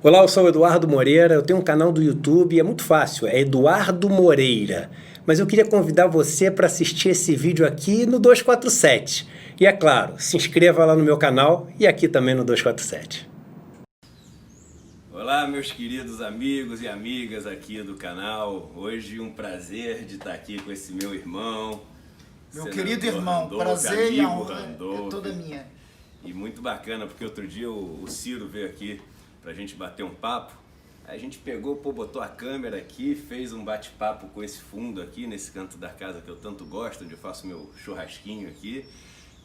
Olá, eu sou o Eduardo Moreira, eu tenho um canal do YouTube, é muito fácil, é Eduardo Moreira. Mas eu queria convidar você para assistir esse vídeo aqui no 247. E é claro, se inscreva lá no meu canal e aqui também no 247. Olá, meus queridos amigos e amigas aqui do canal. Hoje um prazer de estar aqui com esse meu irmão. Meu querido irmão, Randolph, prazer e a amigo honra Randolph. é toda minha. E muito bacana, porque outro dia o Ciro veio aqui pra gente bater um papo. Aí a gente pegou, botou a câmera aqui, fez um bate-papo com esse fundo aqui, nesse canto da casa que eu tanto gosto, onde eu faço meu churrasquinho aqui.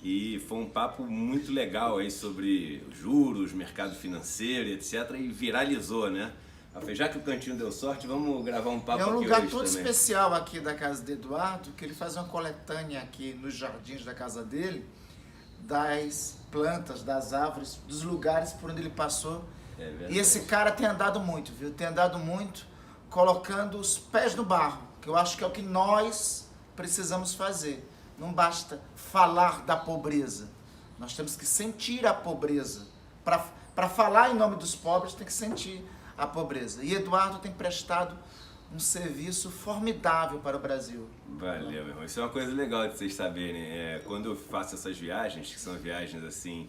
E foi um papo muito legal aí sobre juros, mercado financeiro, etc. E viralizou, né? Eu falei, já que o cantinho deu sorte, vamos gravar um papo É um aqui lugar hoje todo também. especial aqui da casa de Eduardo, que ele faz uma coletânea aqui nos jardins da casa dele, das plantas, das árvores, dos lugares por onde ele passou. É verdade. E esse cara tem andado muito, viu? Tem andado muito colocando os pés no barro, que eu acho que é o que nós precisamos fazer. Não basta falar da pobreza, nós temos que sentir a pobreza. Para falar em nome dos pobres, tem que sentir a pobreza. E Eduardo tem prestado um serviço formidável para o Brasil. Valeu, meu irmão. Isso é uma coisa legal de vocês saberem. Quando eu faço essas viagens, que são viagens assim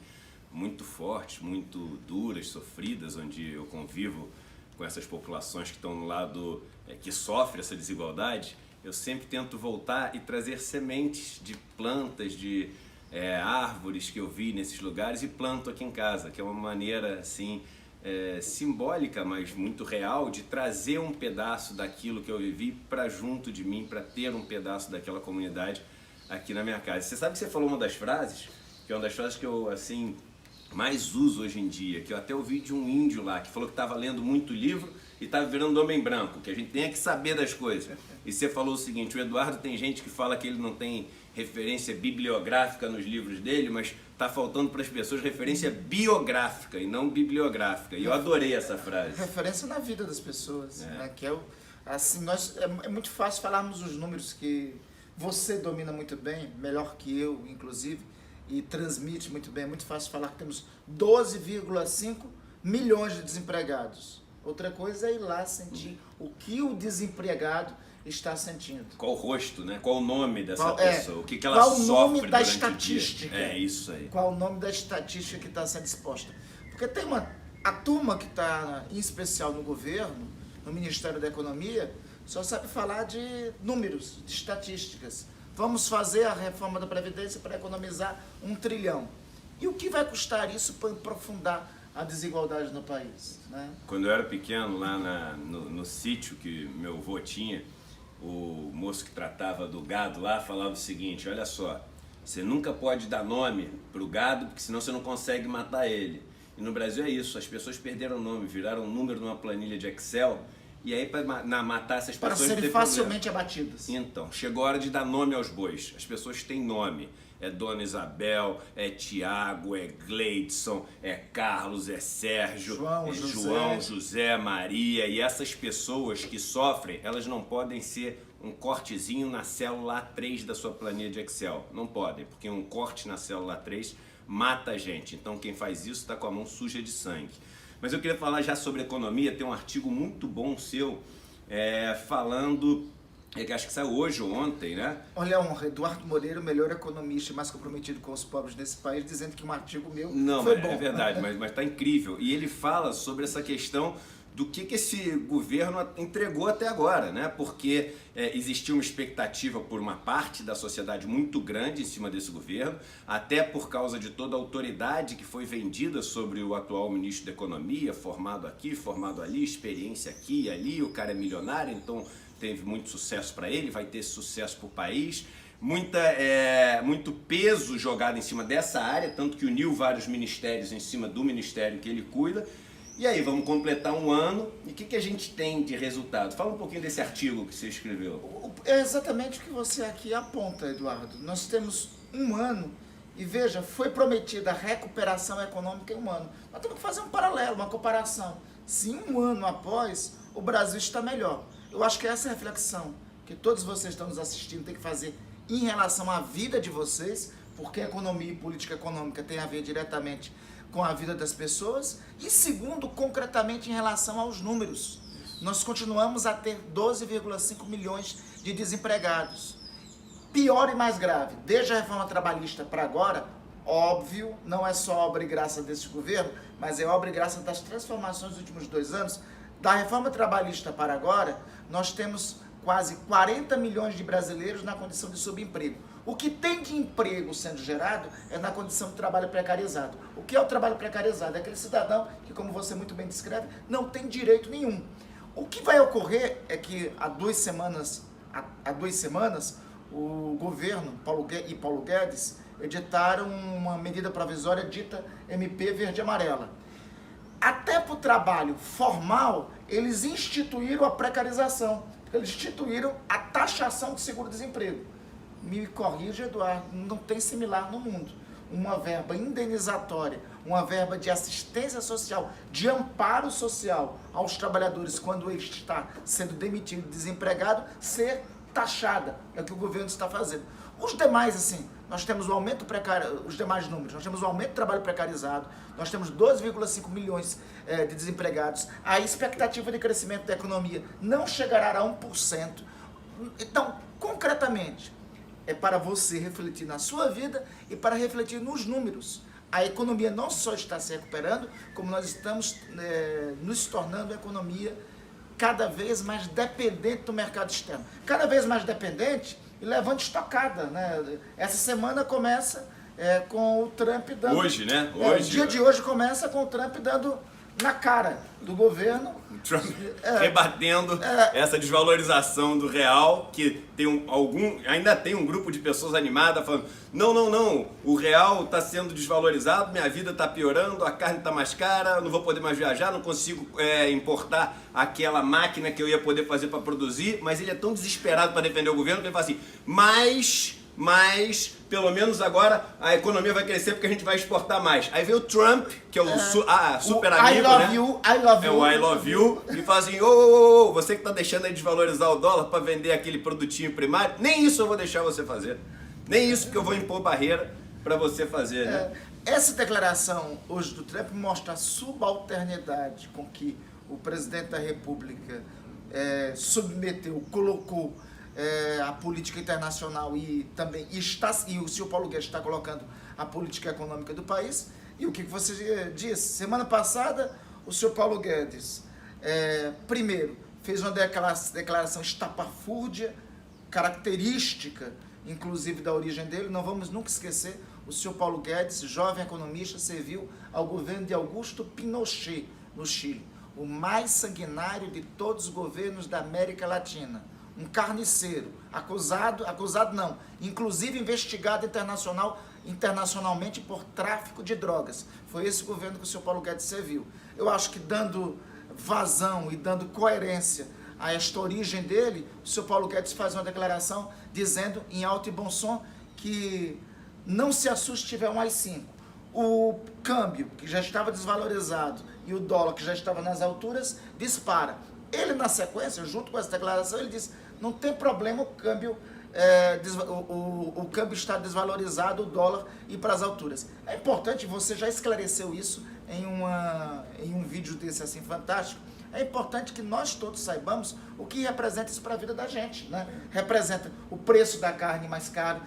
muito fortes, muito duras, sofridas, onde eu convivo com essas populações que estão no lado que sofre essa desigualdade, eu sempre tento voltar e trazer sementes de plantas, de árvores que eu vi nesses lugares e planto aqui em casa, que é uma maneira assim simbólica, mas muito real, de trazer um pedaço daquilo que eu vivi para junto de mim, para ter um pedaço daquela comunidade aqui na minha casa. Você sabe que você falou uma das frases, que é uma das frases que eu assim mais uso hoje em dia, que eu até ouvi de um índio lá, que falou que estava lendo muito livro e estava virando homem branco, que a gente tem que saber das coisas. E você falou o seguinte, o Eduardo tem gente que fala que ele não tem referência bibliográfica nos livros dele, mas está faltando para as pessoas referência biográfica e não bibliográfica. E eu adorei essa frase. Referência na vida das pessoas, né? Que assim, é muito fácil falarmos os números que você domina muito bem, melhor que eu, inclusive, e transmite muito bem. É muito fácil falar que temos 12,5 milhões de desempregados. Outra coisa é ir lá sentir o que o desempregado está sentindo. Qual o rosto, né? Qual o nome dessa pessoa? O que ela qual sofre o nome da durante estatística? o dia? É isso aí. Qual o nome da estatística que está sendo exposta? Porque tem a turma que está, em especial no governo, no Ministério da Economia, só sabe falar de números, de estatísticas. Vamos fazer a reforma da Previdência para economizar 1 trilhão. E o que vai custar isso para aprofundar a desigualdade no país? Né? Quando eu era pequeno, lá no sítio que meu avô tinha, o moço que tratava do gado lá falava o seguinte, olha só, você nunca pode dar nome para o gado, porque senão você não consegue matar ele. E no Brasil é isso, as pessoas perderam o nome, viraram um número numa planilha de Excel, e aí para matar essas pessoas... Para serem facilmente abatidas. Então, chegou a hora de dar nome aos bois. As pessoas têm nome. É Dona Isabel, é Tiago, é Gleidson, é Carlos, é Sérgio, João, José, Maria. E essas pessoas que sofrem, elas não podem ser um cortezinho na célula A3 da sua planilha de Excel. Não podem, porque um corte na célula A3 mata a gente. Então quem faz isso está com a mão suja de sangue. Mas eu queria falar já sobre economia, tem um artigo muito bom seu falando, que acho que saiu hoje ou ontem, né? Olha a honra, Eduardo Moreira, o melhor economista mais comprometido com os pobres desse país, dizendo que um artigo meu foi bom. É verdade, mas tá incrível. E ele fala sobre essa questão do que esse governo entregou até agora, né? Porque existia uma expectativa por uma parte da sociedade muito grande em cima desse governo, até por causa de toda a autoridade que foi vendida sobre o atual ministro da Economia, formado aqui, formado ali, experiência aqui e ali, o cara é milionário, então teve muito sucesso para ele, vai ter sucesso para o país. Muito peso jogado em cima dessa área, tanto que uniu vários ministérios em cima do ministério que ele cuida. E aí, vamos completar um ano, e o que a gente tem de resultado? Fala um pouquinho desse artigo que você escreveu. É exatamente o que você aqui aponta, Eduardo. Nós temos um ano, e veja, foi prometida a recuperação econômica em um ano. Nós temos que fazer um paralelo, uma comparação. Se um ano após, o Brasil está melhor. Eu acho que essa é a reflexão que todos vocês que estão nos assistindo têm que fazer em relação à vida de vocês, porque economia e política econômica tem a ver diretamente com a vida das pessoas. E segundo, concretamente em relação aos números. Nós continuamos a ter 12,5 milhões de desempregados. Pior e mais grave, desde a reforma trabalhista para agora, óbvio, não é só obra e graça desse governo, mas é obra e graça das transformações dos últimos 2 anos. Da reforma trabalhista para agora, nós temos quase 40 milhões de brasileiros na condição de subemprego. O que tem de emprego sendo gerado é na condição de trabalho precarizado. O que é o trabalho precarizado? É aquele cidadão que, como você muito bem descreve, não tem direito nenhum. O que vai ocorrer é que há 2 semanas, o governo e Paulo Guedes editaram uma medida provisória dita MP Verde e Amarela. Até para o trabalho formal, eles instituíram a precarização, eles instituíram a taxação de seguro-desemprego. Me corrija, Eduardo, não tem similar no mundo. Uma verba indenizatória, uma verba de assistência social, de amparo social aos trabalhadores quando ele está sendo demitido, desempregado, ser taxada. É o que o governo está fazendo. Os demais, assim, nós temos o aumento precário, os demais números, nós temos o aumento do trabalho precarizado, nós temos 12,5 milhões de desempregados, a expectativa de crescimento da economia não chegará a 1%. Então, concretamente, é para você refletir na sua vida e para refletir nos números. A economia não só está se recuperando, como nós estamos nos tornando uma economia cada vez mais dependente do mercado externo. Cada vez mais dependente e levando estocada, né? Essa semana começa com o Trump dando... Hoje, né? O dia de hoje começa com o Trump dando na cara do governo. Trump rebatendo essa desvalorização do real, que tem ainda tem um grupo de pessoas animadas falando, não, o real está sendo desvalorizado, minha vida está piorando, a carne está mais cara, não vou poder mais viajar, não consigo importar aquela máquina que eu ia poder fazer para produzir, mas ele é tão desesperado para defender o governo que ele fala assim, mas pelo menos agora a economia vai crescer porque a gente vai exportar mais. Aí vem o Trump, que é o super amigo, I love you. É o I love you. E fala assim, ô, você que tá deixando aí desvalorizar o dólar para vender aquele produtinho primário, nem isso eu vou deixar você fazer. Nem isso que eu vou impor barreira para você fazer, né? Essa declaração hoje do Trump mostra a subalternidade com que o presidente da República submeteu, colocou a política internacional e o senhor Paulo Guedes está colocando a política econômica do país. E o que você disse? Semana passada, o senhor Paulo Guedes, primeiro, fez uma declaração estapafúrdia, característica, inclusive, da origem dele. Não vamos nunca esquecer, o senhor Paulo Guedes, jovem economista, serviu ao governo de Augusto Pinochet, no Chile, o mais sanguinário de todos os governos da América Latina. Um carniceiro, acusado não, inclusive investigado internacionalmente por tráfico de drogas. Foi esse governo que o senhor Paulo Guedes serviu. Eu acho que dando vazão e dando coerência a esta origem dele, o senhor Paulo Guedes faz uma declaração dizendo em alto e bom som que não se assuste se tiver um AI-5. O câmbio, que já estava desvalorizado, e o dólar, que já estava nas alturas, dispara. Ele, na sequência, junto com essa declaração, ele diz, não tem problema o câmbio está desvalorizado, o dólar ir para as alturas. É importante, você já esclareceu isso em um vídeo desse assim fantástico, é importante que nós todos saibamos o que representa isso para a vida da gente, né? Representa o preço da carne mais caro,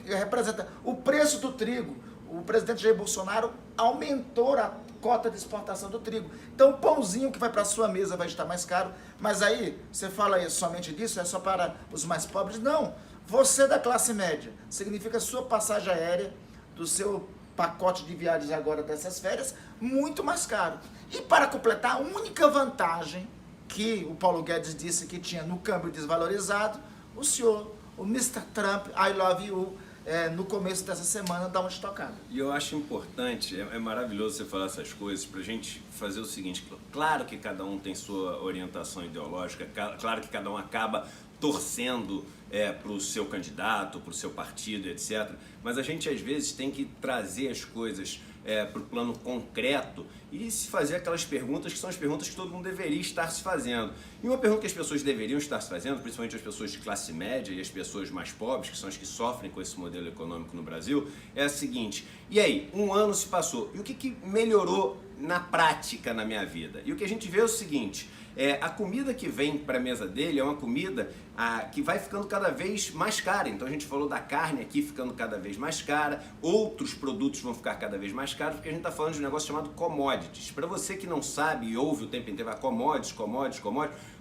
representa o preço do trigo. O presidente Jair Bolsonaro aumentou a cota de exportação do trigo. Então o pãozinho que vai para a sua mesa vai estar mais caro. Mas aí, você fala somente disso, é só para os mais pobres? Não. Você da classe média, significa sua passagem aérea, do seu pacote de viagens agora dessas férias, muito mais caro. E para completar, a única vantagem que o Paulo Guedes disse que tinha no câmbio desvalorizado, o Mr. Trump, I love you, no começo dessa semana, dá uma estocada. E eu acho importante, é maravilhoso você falar essas coisas, pra gente fazer o seguinte, claro que cada um tem sua orientação ideológica, claro que cada um acaba torcendo para o seu candidato, para o seu partido, etc. Mas a gente às vezes tem que trazer as coisas para o plano concreto e se fazer aquelas perguntas que são as perguntas que todo mundo deveria estar se fazendo. E uma pergunta que as pessoas deveriam estar se fazendo, principalmente as pessoas de classe média e as pessoas mais pobres, que são as que sofrem com esse modelo econômico no Brasil, é a seguinte: e aí, um ano se passou, e o que melhorou na prática na minha vida? E o que a gente vê é o seguinte: a comida que vem para a mesa dele é uma comida que vai ficando cada vez mais cara. Então a gente falou da carne aqui ficando cada vez mais cara, outros produtos vão ficar cada vez mais caros, porque a gente está falando de um negócio chamado commodities. Para você que não sabe e ouve o tempo inteiro,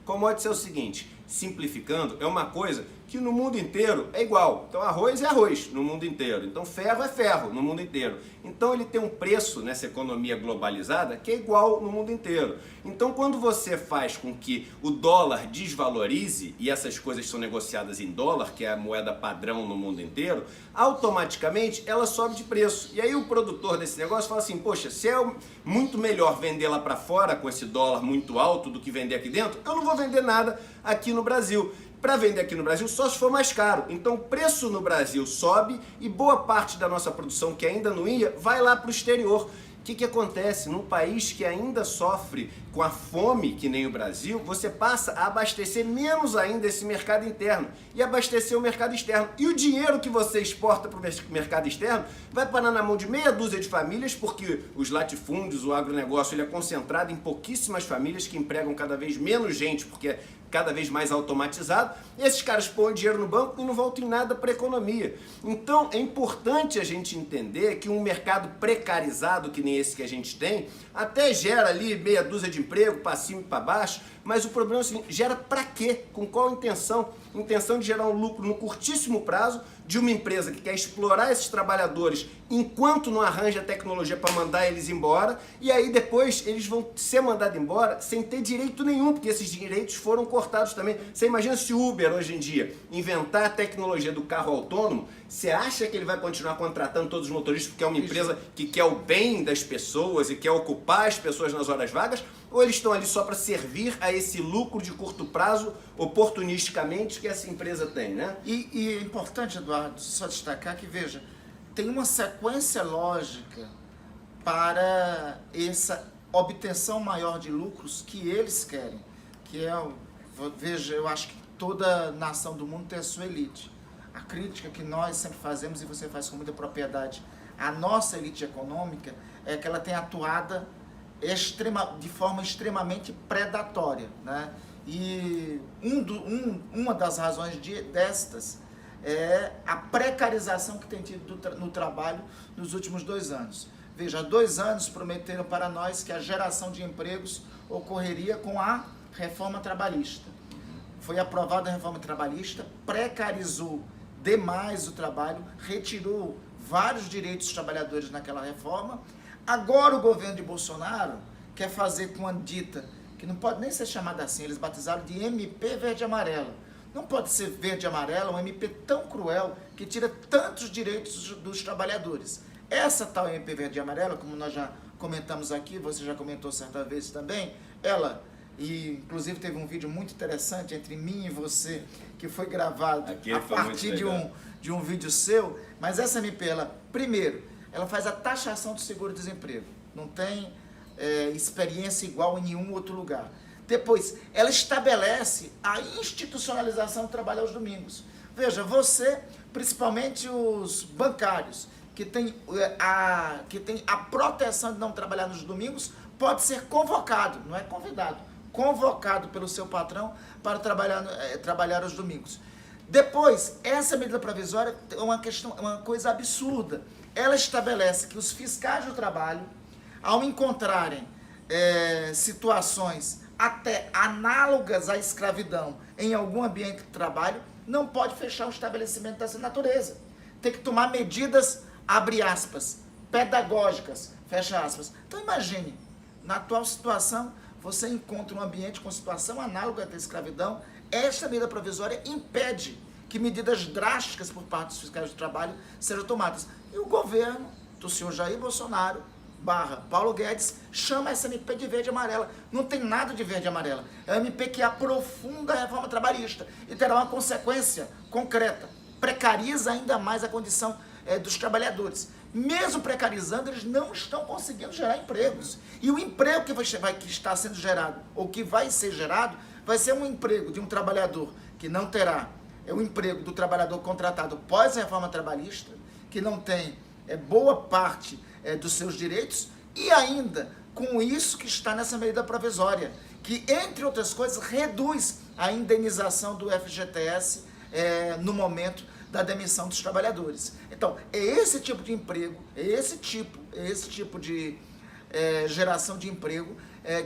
commodities é o seguinte, simplificando, é uma coisa que no mundo inteiro é igual. Então arroz é arroz no mundo inteiro, então ferro é ferro no mundo inteiro. Então ele tem um preço nessa economia globalizada que é igual no mundo inteiro. Então quando você faz com que o dólar desvalorize, e essas coisas são negociadas em dólar, que é a moeda padrão no mundo inteiro, automaticamente ela sobe de preço. E aí o produtor desse negócio fala assim: poxa, se é muito melhor vender lá para fora com esse dólar muito alto do que vender aqui dentro, eu não vou vender nada aqui no Brasil. Para vender aqui no Brasil só se for mais caro. Então o preço no Brasil sobe e boa parte da nossa produção que ainda não ia vai lá para o exterior. O que acontece? Num país que ainda sofre com a fome, que nem o Brasil, você passa a abastecer menos ainda esse mercado interno e abastecer o mercado externo. E o dinheiro que você exporta para o mercado externo vai parar na mão de meia dúzia de famílias, porque os latifúndios, o agronegócio, ele é concentrado em pouquíssimas famílias que empregam cada vez menos gente, porque é cada vez mais automatizado. Esses caras põem dinheiro no banco e não voltam em nada para a economia. Então é importante a gente entender que um mercado precarizado, que nem esse que a gente tem, até gera ali meia dúzia de emprego para cima e para baixo, mas o problema é o seguinte: gera para quê? Com qual intenção? Intenção de gerar um lucro no curtíssimo prazo de uma empresa que quer explorar esses trabalhadores enquanto não arranja tecnologia para mandar eles embora, e aí depois eles vão ser mandados embora sem ter direito nenhum, porque esses direitos foram cortados também. Você imagina se o Uber hoje em dia inventar a tecnologia do carro autônomo, você acha que ele vai continuar contratando todos os motoristas porque é uma empresa que quer o bem das pessoas e quer ocupar as pessoas nas horas vagas? Ou eles estão ali só para servir a esse lucro de curto prazo, oportunisticamente, que essa empresa tem, né? E é importante, Eduardo, só destacar que, veja, tem uma sequência lógica para essa obtenção maior de lucros que eles querem, que é, veja, eu acho que toda nação do mundo tem a sua elite. A crítica que nós sempre fazemos, e você faz com muita propriedade, a nossa elite econômica é que ela tem atuado de forma extremamente predatória, né? E uma das razões destas é a precarização que tem tido no trabalho nos últimos 2 anos. Veja, há 2 anos prometeram para nós que a geração de empregos ocorreria com a reforma trabalhista. Foi aprovada a reforma trabalhista, precarizou demais o trabalho, retirou vários direitos dos trabalhadores naquela reforma. Agora o governo de Bolsonaro quer fazer com a dita, que não pode nem ser chamada assim, eles batizaram de MP verde e amarela. Não pode ser verde e amarela, um MP tão cruel que tira tantos direitos dos trabalhadores. Essa tal MP verde e amarela, como nós já comentamos aqui, você já comentou certa vez também, ela, e inclusive teve um vídeo muito interessante entre mim e você, que foi gravado a partir de um vídeo seu, mas essa MP, primeiro, ela faz a taxação do seguro-desemprego. Não tem experiência igual em nenhum outro lugar. Depois, ela estabelece a institucionalização do trabalho aos domingos. Veja, você, principalmente os bancários, que tem a proteção de não trabalhar nos domingos, pode ser convocado, não é convidado, convocado pelo seu patrão para trabalhar aos domingos. Depois, essa medida provisória é uma coisa absurda. Ela estabelece que os fiscais do trabalho, ao encontrarem situações até análogas à escravidão em algum ambiente de trabalho, não pode fechar um estabelecimento dessa natureza. Tem que tomar medidas, abre aspas, pedagógicas, fecha aspas. Então imagine, na atual situação, você encontra um ambiente com situação análoga à escravidão, esta medida provisória impede que medidas drásticas por parte dos fiscais do trabalho sejam tomadas. E o governo do senhor Jair Bolsonaro / Paulo Guedes chama essa MP de verde e amarela. Não tem nada de verde e amarela. É uma MP que aprofunda a reforma trabalhista e terá uma consequência concreta. Precariza ainda mais a condição dos trabalhadores. mesmo precarizando, eles não estão conseguindo gerar empregos. E o emprego que está sendo gerado, ou que vai ser gerado, vai ser um emprego de um trabalhador que não terá, é o emprego do trabalhador contratado pós-reforma trabalhista, que não tem boa parte dos seus direitos, e ainda com isso que está nessa medida provisória, que, entre outras coisas, reduz a indenização do FGTS no momento da demissão dos trabalhadores. Então, é esse tipo de emprego, é esse tipo de geração de emprego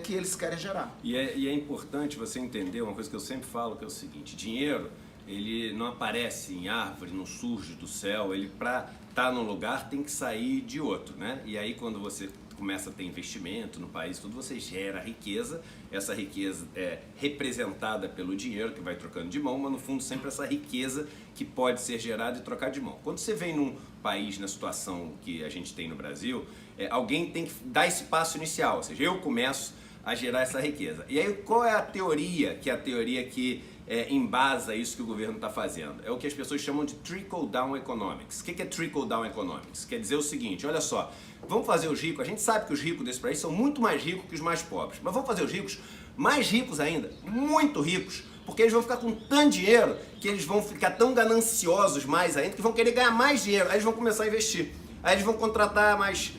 que eles querem gerar. E é importante você entender uma coisa que eu sempre falo, que é o seguinte: dinheiro, ele não aparece em árvore, não surge do céu, ele, para estar num lugar, tem que sair de outro, né? E aí, quando você começa a ter investimento no país, tudo, você gera riqueza. Essa riqueza é representada pelo dinheiro que vai trocando de mão, mas no fundo sempre essa riqueza que pode ser gerada e trocar de mão. Quando você vem num país na situação que a gente tem no Brasil, alguém tem que dar esse passo inicial, ou seja, eu começo a gerar essa riqueza. E aí qual é a teoria, que é a teoria que embasa isso que o governo está fazendo? É o que as pessoas chamam de trickle-down economics. O que é trickle-down economics? Quer dizer o seguinte: olha só, vamos fazer os ricos, a gente sabe que os ricos desse país são muito mais ricos que os mais pobres, mas vamos fazer os ricos mais ricos ainda, muito ricos, porque eles vão ficar com tanto dinheiro que eles vão ficar tão gananciosos mais ainda, que vão querer ganhar mais dinheiro, aí eles vão começar a investir. Aí eles vão contratar mais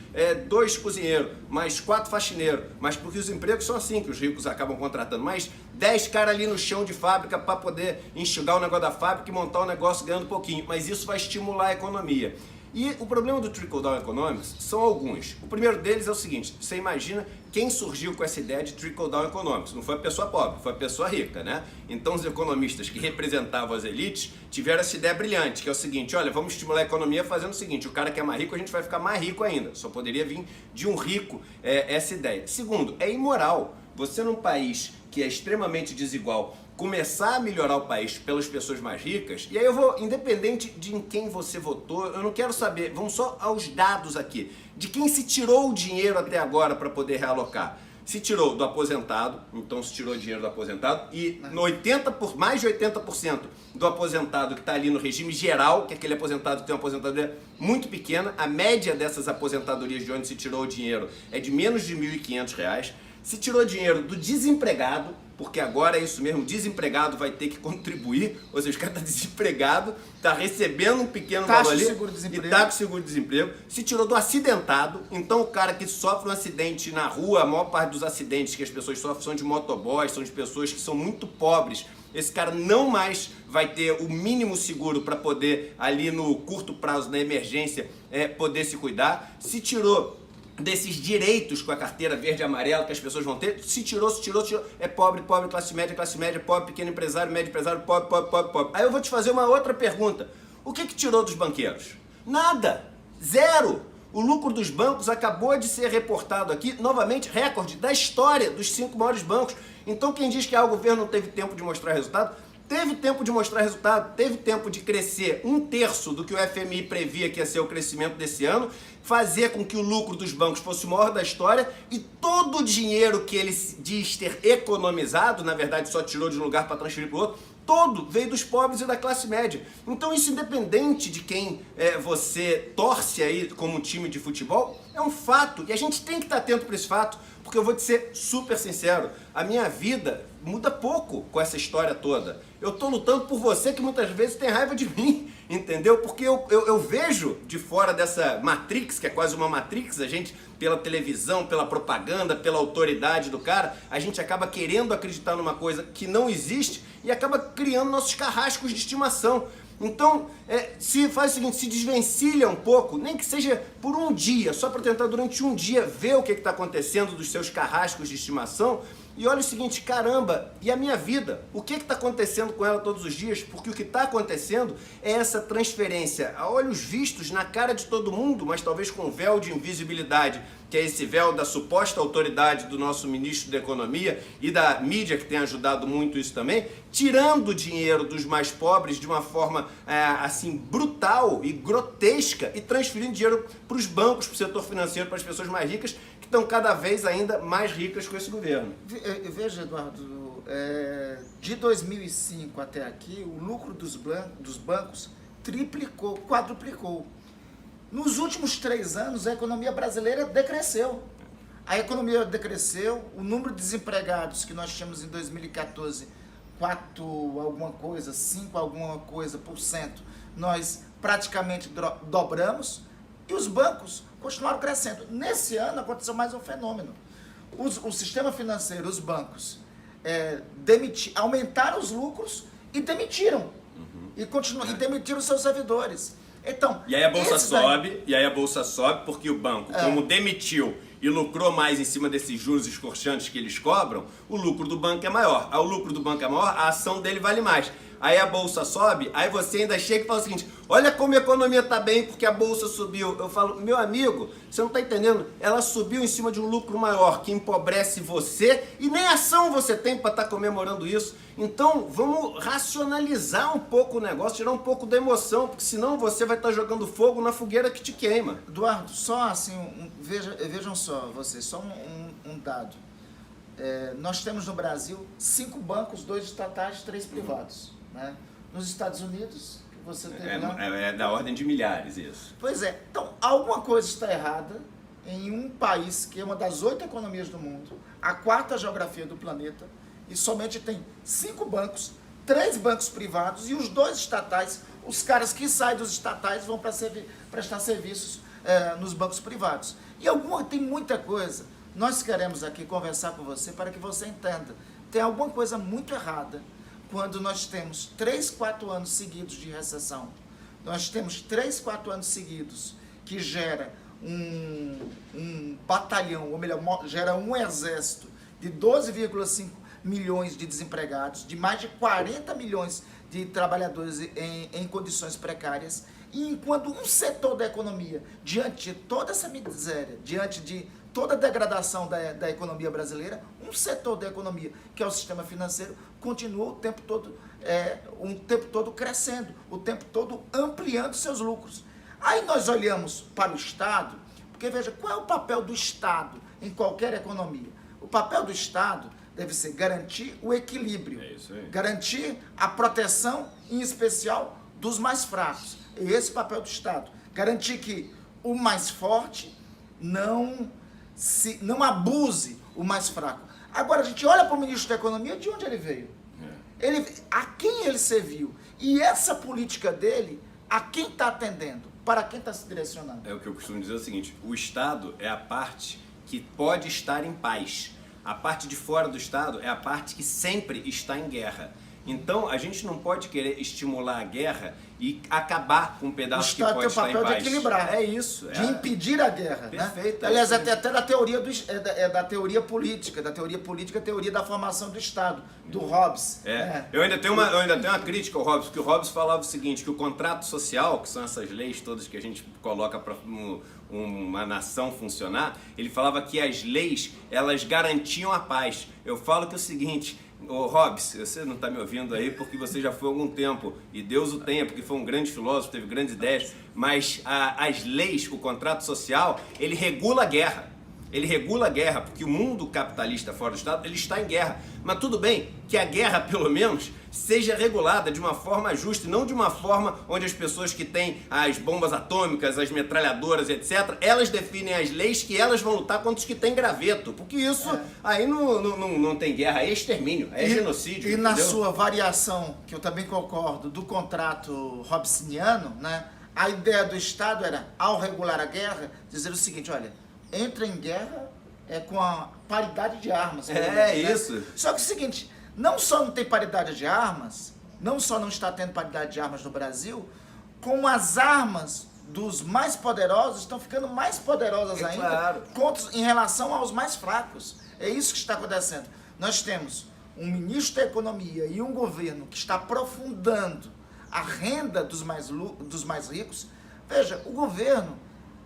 2 cozinheiros, mais 4 faxineiros, mas porque os empregos são assim que os ricos acabam contratando, mais 10 caras ali no chão de fábrica para poder enxugar o negócio da fábrica e montar o negócio ganhando um pouquinho, mas isso vai estimular a economia. E o problema do trickle-down economics são alguns. O primeiro deles é o seguinte: você imagina quem surgiu com essa ideia de trickle-down economics. Não foi a pessoa pobre, foi a pessoa rica, né? Então os economistas que representavam as elites tiveram essa ideia brilhante, que é o seguinte: olha, vamos estimular a economia fazendo o seguinte, o cara que é mais rico, a gente vai ficar mais rico ainda. Só poderia vir de um rico essa ideia. Segundo, é imoral você, num país que é extremamente desigual, começar a melhorar o país pelas pessoas mais ricas. E aí eu vou, independente de em quem você votou, eu não quero saber, vamos só aos dados aqui, de quem se tirou o dinheiro até agora para poder realocar. Se tirou do aposentado, então se tirou dinheiro do aposentado, e mais de 80% do aposentado que está ali no regime geral, que é aquele aposentado que tem uma aposentadoria muito pequena, a média dessas aposentadorias de onde se tirou o dinheiro é de menos de R$ 1.500. Se tirou dinheiro do desempregado, porque agora é isso mesmo, desempregado vai ter que contribuir, ou seja, o cara está desempregado, está recebendo um pequeno valor ali e está com seguro-desemprego. Se tirou do acidentado, então o cara que sofre um acidente na rua, a maior parte dos acidentes que as pessoas sofrem são de motoboys, são de pessoas que são muito pobres. Esse cara não mais vai ter o mínimo seguro para poder, ali no curto prazo, na emergência, poder se cuidar. Se tirou desses direitos com a carteira verde e amarela que as pessoas vão ter, se tirou, é pobre, classe média, pobre, pequeno empresário, médio empresário, pobre. Aí eu vou te fazer uma outra pergunta: o que tirou dos banqueiros? Nada, zero. O lucro dos bancos acabou de ser reportado aqui, novamente, recorde da história dos 5 maiores bancos. Então quem diz que o governo não teve tempo de mostrar resultado, teve tempo de mostrar resultado, teve tempo de crescer 1/3 do que o FMI previa que ia ser o crescimento desse ano, fazer com que o lucro dos bancos fosse o maior da história, e todo o dinheiro que ele diz ter economizado, na verdade só tirou de um lugar para transferir para o outro, todo veio dos pobres e da classe média. Então isso, independente de quem você torce aí como time de futebol, é um fato, e a gente tem que estar atento para esse fato, porque eu vou te ser super sincero, a minha vida muda pouco com essa história toda. Eu estou lutando por você que muitas vezes tem raiva de mim, entendeu? Porque eu vejo de fora dessa Matrix, que é quase uma Matrix, a gente, pela televisão, pela propaganda, pela autoridade do cara, a gente acaba querendo acreditar numa coisa que não existe e acaba criando nossos carrascos de estimação. Então, se faz o seguinte, se desvencilha um pouco, nem que seja por um dia, só para tentar durante um dia ver o que está acontecendo dos seus carrascos de estimação, e olha o seguinte: caramba, e a minha vida? O que está acontecendo com ela todos os dias? Porque o que está acontecendo é essa transferência a olhos vistos na cara de todo mundo, mas talvez com véu de invisibilidade, que é esse véu da suposta autoridade do nosso ministro da Economia e da mídia, que tem ajudado muito isso também, tirando dinheiro dos mais pobres de uma forma assim brutal e grotesca e transferindo dinheiro para os bancos, para o setor financeiro, para as pessoas mais ricas, que estão cada vez ainda mais ricas com esse governo. Veja, Eduardo, de 2005 até aqui, o lucro dos bancos triplicou, quadruplicou. Nos últimos 3 anos, a economia brasileira decresceu. A economia decresceu, o número de desempregados que nós tínhamos em 2014, 4 alguma coisa, 5 alguma coisa por cento, nós praticamente dobramos, e os bancos continuaram crescendo. Nesse ano aconteceu mais um fenômeno. O sistema financeiro, os bancos, aumentaram os lucros e demitiram. E demitiram seus servidores. Então, e aí a bolsa sobe, porque o banco, como demitiu e lucrou mais em cima desses juros escorchantes que eles cobram, o lucro do banco é maior. O lucro do banco é maior, a ação dele vale mais. Aí a bolsa sobe, aí você ainda chega e fala o seguinte: olha como a economia está bem porque a bolsa subiu. Eu falo, meu amigo, você não está entendendo, ela subiu em cima de um lucro maior que empobrece você e nem ação você tem para estar comemorando isso. Então vamos racionalizar um pouco o negócio, tirar um pouco da emoção, porque senão você vai estar jogando fogo na fogueira que te queima. Eduardo, só assim, vejam só vocês, só um dado. Nós temos no Brasil 5 bancos, 2 estatais, 3 privados. Né? Nos Estados Unidos, que você teve lá... É da ordem de milhares isso. Pois é. Então, alguma coisa está errada em um país que é uma das 8 economias do mundo, a 4ª geografia do planeta, e somente tem 5 bancos, 3 bancos privados e os 2 estatais. Os caras que saem dos estatais vão prestar serviços nos bancos privados. E tem muita coisa. Nós queremos aqui conversar com você para que você entenda. Tem alguma coisa muito errada quando nós temos 3, 4 anos seguidos de recessão. Nós temos 3, 4 anos seguidos que gera um batalhão, ou melhor, gera um exército de 12,5 milhões de desempregados, de mais de 40 milhões de trabalhadores em condições precárias, e enquanto um setor da economia, diante de toda essa miséria, diante de toda a degradação da economia brasileira, um setor da economia, que é o sistema financeiro, continua o tempo todo crescendo, o tempo todo ampliando seus lucros. Aí nós olhamos para o Estado, porque veja, qual é o papel do Estado em qualquer economia? O papel do Estado deve ser garantir o equilíbrio, garantir a proteção, em especial, dos mais fracos. É esse o papel do Estado. Garantir que o mais forte não abuse o mais fraco. Agora, a gente olha para o ministro da Economia, de onde ele veio? A quem ele serviu? E essa política dele, a quem está atendendo? Para quem está se direcionando? É o que eu costumo dizer, o seguinte: o Estado é a parte que pode estar em paz. A parte de fora do Estado é a parte que sempre está em guerra. Então, a gente não pode querer estimular a guerra e acabar com um pedaço que pode estar em paz. O Estado tem o papel de equilibrar. É isso. De impedir a guerra. Perfeito. Né? Aliás, até da teoria, da teoria política, a teoria da formação do Estado, do Hobbes. Eu ainda tenho uma crítica ao Hobbes, porque o Hobbes falava o seguinte, que o contrato social, que são essas leis todas que a gente coloca para uma nação funcionar, ele falava que as leis, elas garantiam a paz. Eu falo que é o seguinte: ô Hobbes, você não está me ouvindo aí porque você já foi há algum tempo, e Deus o tenha, porque foi um grande filósofo, teve grandes ideias, mas as leis, o contrato social, ele regula a guerra. Ele regula a guerra, porque o mundo capitalista fora do Estado, ele está em guerra. Mas tudo bem que a guerra, pelo menos, seja regulada de uma forma justa, e não de uma forma onde as pessoas que têm as bombas atômicas, as metralhadoras, etc., elas definem as leis que elas vão lutar contra os que têm graveto. Porque isso aí não tem guerra, aí é extermínio, aí é genocídio. E na sua variação, que eu também concordo, do contrato hobbesiano, né, a ideia do Estado era, ao regular a guerra, dizer o seguinte: olha, entra em guerra com a paridade de armas. Isso. Né? Só que é o seguinte, não só não tem paridade de armas, não só não está tendo paridade de armas no Brasil, como as armas dos mais poderosos estão ficando mais poderosas ainda, em relação aos mais fracos. É isso que está acontecendo. Nós temos um ministro da Economia e um governo que está aprofundando a renda dos mais ricos. Veja, o governo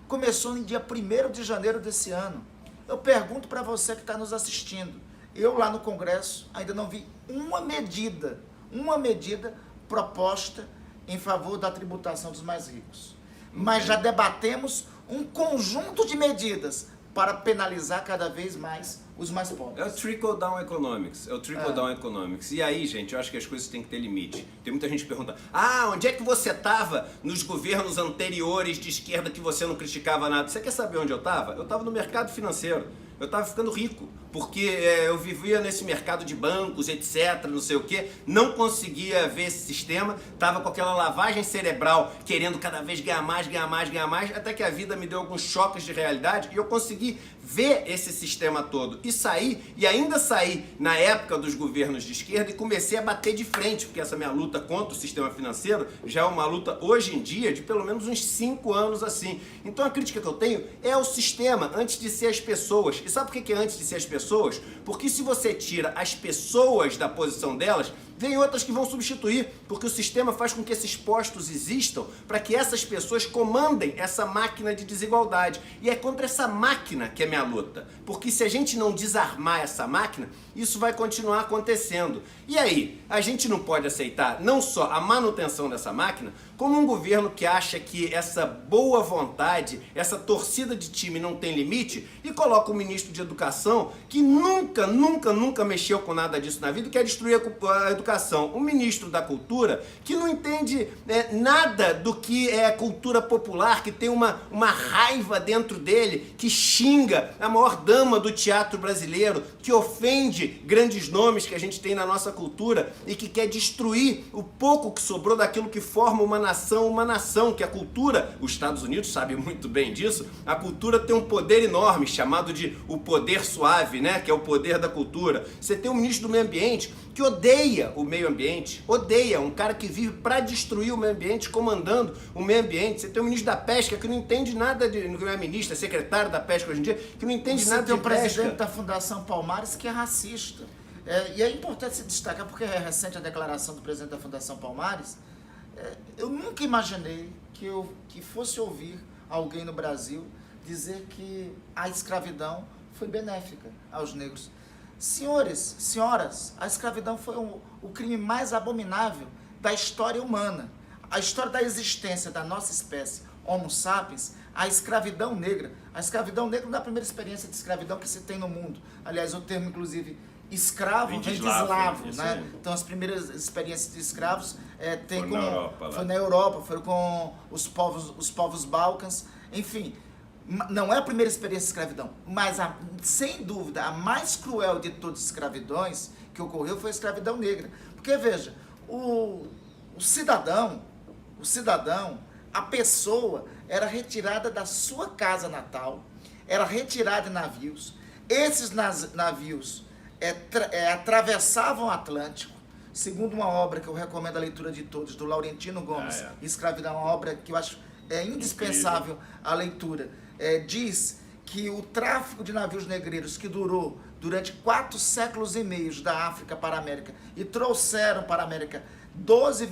começou no dia 1º de janeiro desse ano. Eu pergunto para você que está nos assistindo, eu lá no Congresso ainda não vi uma medida proposta em favor da tributação dos mais ricos. Mas já debatemos um conjunto de medidas para penalizar cada vez mais os mais É pobres. o trickle-down economics. E aí, gente, eu acho que as coisas têm que ter limite. Tem muita gente que pergunta, onde é que você estava nos governos anteriores de esquerda que você não criticava nada? Você quer saber onde eu estava? Eu estava no mercado financeiro. Eu estava ficando rico, porque eu vivia nesse mercado de bancos, etc, não sei o que, não conseguia ver esse sistema, estava com aquela lavagem cerebral, querendo cada vez ganhar mais, até que a vida me deu alguns choques de realidade e eu consegui ver esse sistema todo e ainda saí na época dos governos de esquerda e comecei a bater de frente, porque essa minha luta contra o sistema financeiro já é uma luta hoje em dia de pelo menos uns 5 anos assim. Então a crítica que eu tenho é o sistema antes de ser as pessoas. E sabe por que é antes de ser as pessoas? Porque se você tira as pessoas da posição delas, vem outras que vão substituir, porque o sistema faz com que esses postos existam para que essas pessoas comandem essa máquina de desigualdade. E é contra essa máquina que é minha luta. Porque se a gente não desarmar essa máquina, isso vai continuar acontecendo. E aí, a gente não pode aceitar não só a manutenção dessa máquina, como um governo que acha que essa boa vontade, essa torcida de time não tem limite e coloca um ministro de educação que nunca mexeu com nada disso na vida e quer destruir a educação. Um ministro da cultura que não entende nada do que é cultura popular, que tem uma raiva dentro dele, que xinga a maior dama do teatro brasileiro, que ofende grandes nomes que a gente tem na nossa cultura e que quer destruir o pouco que sobrou daquilo que forma uma nação, que a cultura, os Estados Unidos sabem muito bem disso, a cultura tem um poder enorme, chamado de o poder suave, né, que é o poder da cultura. Você tem um ministro do meio ambiente que odeia o meio ambiente, um cara que vive para destruir o meio ambiente, comandando o meio ambiente. Você tem um ministro da pesca que não entende nada não é ministro, é secretário da pesca hoje em dia, que não entende nada de pesca. Você tem o presidente da Fundação Palmares que é racista. E é importante se destacar, porque é recente a declaração do presidente da Fundação Palmares. Eu nunca imaginei que fosse ouvir alguém no Brasil dizer que a escravidão foi benéfica aos negros. Senhores, senhoras, a escravidão foi o crime mais abominável da história humana. A história da existência da nossa espécie, Homo sapiens, a escravidão negra não é a primeira experiência de escravidão que se tem no mundo. Aliás, o termo, inclusive, escravo vem de eslavo, né? Então as primeiras experiências de escravos foi na Europa, foram com os povos balcãs, enfim, não é a primeira experiência de escravidão, mas sem dúvida a mais cruel de todas as escravidões que ocorreu foi a escravidão negra, porque veja, o cidadão, a pessoa era retirada da sua casa natal, era retirada em navios, esses navios atravessavam o Atlântico, segundo uma obra que eu recomendo a leitura de todos, do Laurentino Gomes, Escravidão, uma obra que eu acho indispensável a leitura, diz que o tráfico de navios negreiros que durou durante 4 séculos e meio da África para a América e trouxeram para a América 12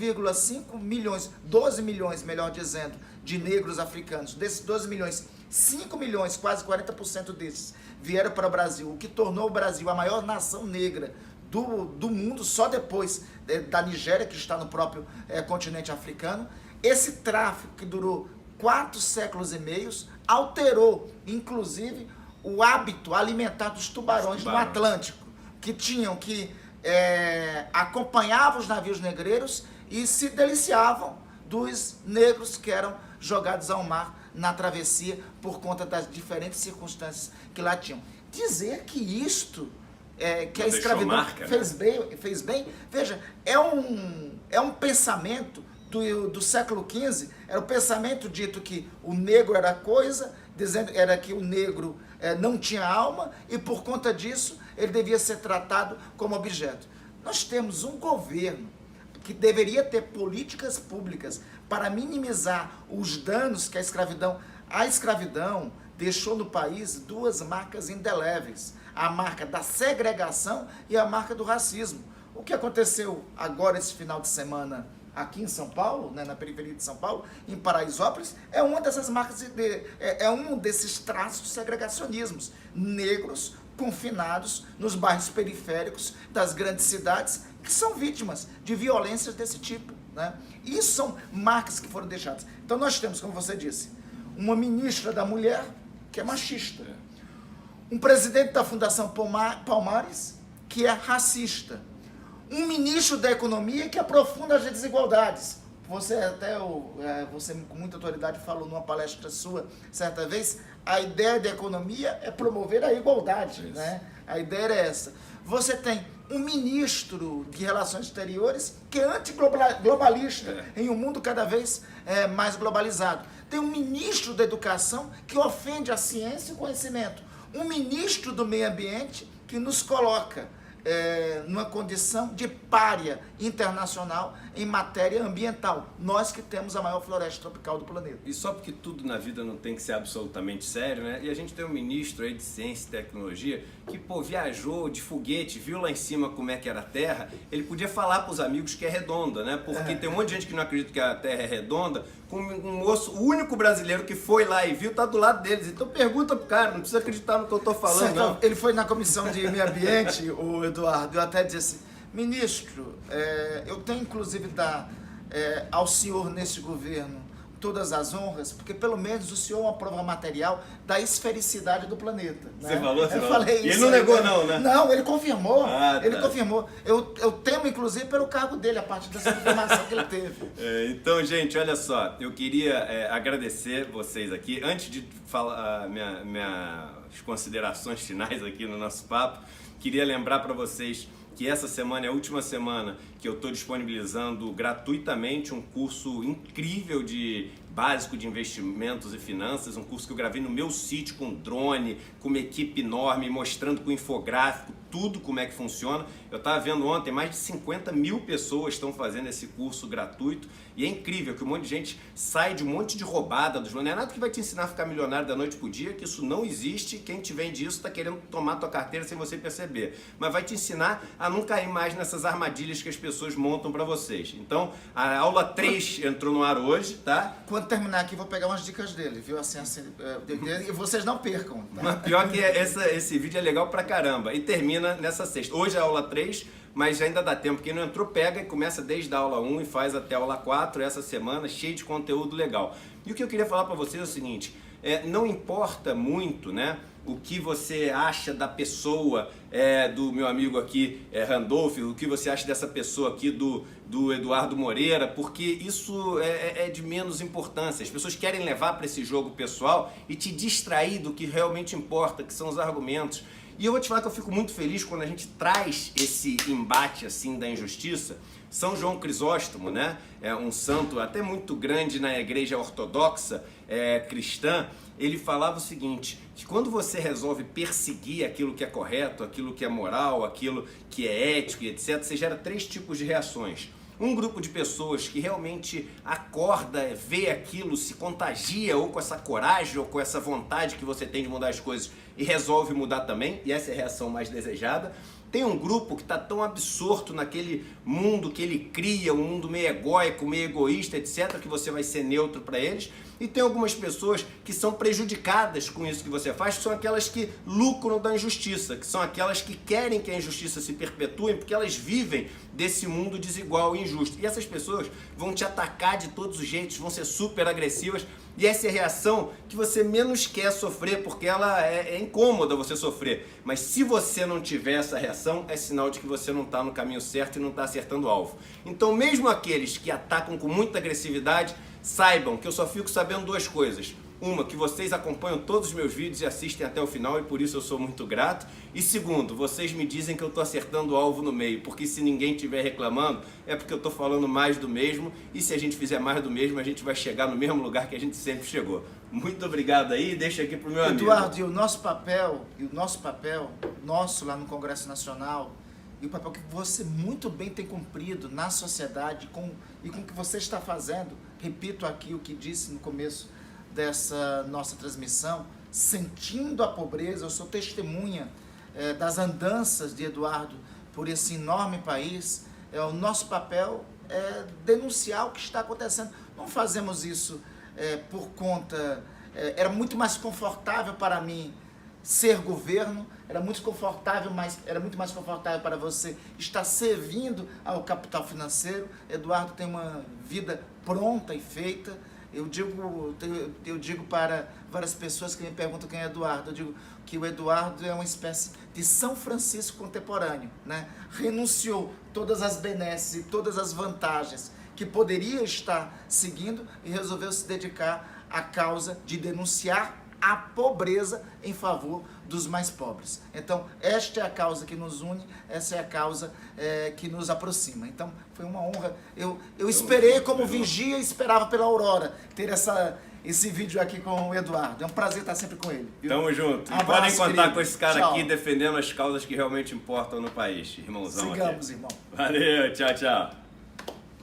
milhões, melhor dizendo, de negros africanos. Desses 12 milhões, 5 milhões, quase 40% desses, vieram para o Brasil, o que tornou o Brasil a maior nação negra do mundo, só depois da Nigéria, que está no próprio continente africano. Esse tráfico que durou 4 séculos e meio alterou, inclusive, o hábito alimentar dos tubarões no Atlântico, que acompanhavam os navios negreiros e se deliciavam dos negros que eram jogados ao mar na travessia por conta das diferentes circunstâncias que lá tinham. Dizer que isto, que a escravidão marca, fez bem, veja, é um pensamento do século XV, era o pensamento dito que o negro era coisa, era que o negro não tinha alma e por conta disso ele devia ser tratado como objeto. Nós temos um governo que deveria ter políticas públicas para minimizar os danos que a escravidão deixou no país 2 marcas indeléveis, a marca da segregação e a marca do racismo. O que aconteceu agora esse final de semana aqui em São Paulo, né, na periferia de São Paulo, em Paraisópolis, é uma dessas marcas, é um desses traços segregacionismos. Negros confinados nos bairros periféricos das grandes cidades que são vítimas de violências desse tipo, né? Isso são marcas que foram deixadas. Então nós temos, como você disse, uma ministra da mulher que é machista, um presidente da Fundação Palmares que é racista, um ministro da Economia que aprofunda as desigualdades. Você você com muita autoridade falou numa palestra sua certa vez, a ideia da economia é promover a igualdade, né? A ideia é essa. Você tem um ministro de Relações Exteriores que é antiglobalista em um mundo cada vez mais globalizado. Tem um ministro da Educação que ofende a ciência e o conhecimento. Um ministro do Meio Ambiente que nos coloca numa condição de pária internacional em matéria ambiental. Nós que temos a maior floresta tropical do planeta. E só porque tudo na vida não tem que ser absolutamente sério, né? E a gente tem um ministro aí de Ciência e Tecnologia que, viajou de foguete, viu lá em cima como é que era a Terra, ele podia falar para os amigos que é redonda, né? Porque tem um monte de gente que não acredita que a Terra é redonda, com um moço, o único brasileiro que foi lá e viu, tá do lado deles. Então pergunta pro cara, não precisa acreditar no que eu tô falando, não. Ele foi na Comissão de Meio Ambiente, o Eduardo, eu até disse assim, ministro, eu tenho inclusive dar ao senhor nesse governo todas as honras, porque pelo menos o senhor é uma prova material da esfericidade do planeta. Né? Você falou? Eu falei isso. E ele não negou não, né? Não, ele confirmou. Ele tá. confirmou. Eu temo, inclusive, pelo cargo dele, a partir dessa informação que ele teve. Então, gente, olha só, eu queria agradecer vocês aqui. Antes de falar minhas considerações finais aqui no nosso papo, queria lembrar para vocês que essa semana é a última semana que eu estou disponibilizando gratuitamente um curso incrível de básico de investimentos e finanças, um curso que eu gravei no meu sítio com drone, com uma equipe enorme, mostrando com infográfico tudo como é que funciona. Eu estava vendo ontem, mais de 50 mil pessoas estão fazendo esse curso gratuito e é incrível que um monte de gente sai de um monte de roubada dos... Não é nada que vai te ensinar a ficar milionário da noite pro dia, que isso não existe. Quem te vende isso está querendo tomar tua carteira sem você perceber. Mas vai te ensinar a não cair mais nessas armadilhas que as pessoas montam para vocês. Então, a aula 3 entrou no ar hoje, tá? Quando terminar aqui, vou pegar umas dicas dele, viu? Assim, e vocês não percam. Tá? Mas pior que esse vídeo é legal pra caramba. E termina nessa sexta. Hoje é a aula 3, mas ainda dá tempo. Quem não entrou, pega e começa desde a aula 1 e faz até a aula 4 essa semana, cheio de conteúdo legal. E o que eu queria falar pra vocês é o seguinte, não importa muito, né? O que você acha da pessoa do meu amigo aqui, Randolph, o que você acha dessa pessoa aqui do Eduardo Moreira, porque isso é de menos importância. As pessoas querem levar para esse jogo pessoal e te distrair do que realmente importa, que são os argumentos. E eu vou te falar que eu fico muito feliz quando a gente traz esse embate assim da injustiça. São João Crisóstomo, né? É um santo até muito grande na igreja ortodoxa cristã. Ele falava o seguinte, que quando você resolve perseguir aquilo que é correto, aquilo que é moral, aquilo que é ético e etc., você gera 3 tipos de reações. Um grupo de pessoas que realmente acorda, vê aquilo, se contagia ou com essa coragem ou com essa vontade que você tem de mudar as coisas e resolve mudar também, e essa é a reação mais desejada. Tem um grupo que está tão absorto naquele mundo que ele cria, um mundo meio egóico, meio egoísta, etc., que você vai ser neutro para eles. E tem algumas pessoas que são prejudicadas com isso que você faz, que são aquelas que lucram da injustiça, que são aquelas que querem que a injustiça se perpetue, porque elas vivem desse mundo desigual e injusto. E essas pessoas vão te atacar de todos os jeitos, vão ser super agressivas, e essa é a reação que você menos quer sofrer, porque ela é incômoda você sofrer. Mas se você não tiver essa reação, é sinal de que você não está no caminho certo e não está acertando o alvo. Então, mesmo aqueles que atacam com muita agressividade, saibam que eu só fico sabendo 2 coisas. Uma, que vocês acompanham todos os meus vídeos e assistem até o final e por isso eu sou muito grato. E segundo, vocês me dizem que eu estou acertando o alvo no meio, porque se ninguém estiver reclamando, é porque eu estou falando mais do mesmo, e se a gente fizer mais do mesmo, a gente vai chegar no mesmo lugar que a gente sempre chegou. Muito obrigado aí, deixa aqui pro meu amigo. Eduardo, e o nosso papel, nosso lá no Congresso Nacional, e o papel que você muito bem tem cumprido na sociedade e com o que você está fazendo, repito aqui o que disse no começo dessa nossa transmissão, sentindo a pobreza, eu sou testemunha das andanças de Eduardo por esse enorme país. O nosso papel é denunciar o que está acontecendo. Não fazemos isso por conta... era muito mais confortável para mim ser governo, era muito mais confortável para você estar servindo ao capital financeiro. Eduardo tem uma vida pronta e feita. Eu digo para várias pessoas que me perguntam quem é Eduardo, eu digo que o Eduardo é uma espécie de São Francisco contemporâneo, né? Renunciou todas as benesses e todas as vantagens que poderia estar seguindo e resolveu se dedicar à causa de denunciar a pobreza em favor dos mais pobres. Então, esta é a causa que nos une, essa é a causa que nos aproxima. Então, foi uma honra. Eu esperei como vigia e esperava pela aurora ter esse vídeo aqui com o Eduardo. É um prazer estar sempre com ele. Viu? Tamo junto. E Abraço, podem contar querido. com esse cara Tchau. aqui defendendo as causas que realmente importam no país. Irmãozão Sigamos, aqui. irmão. Valeu, tchau, tchau.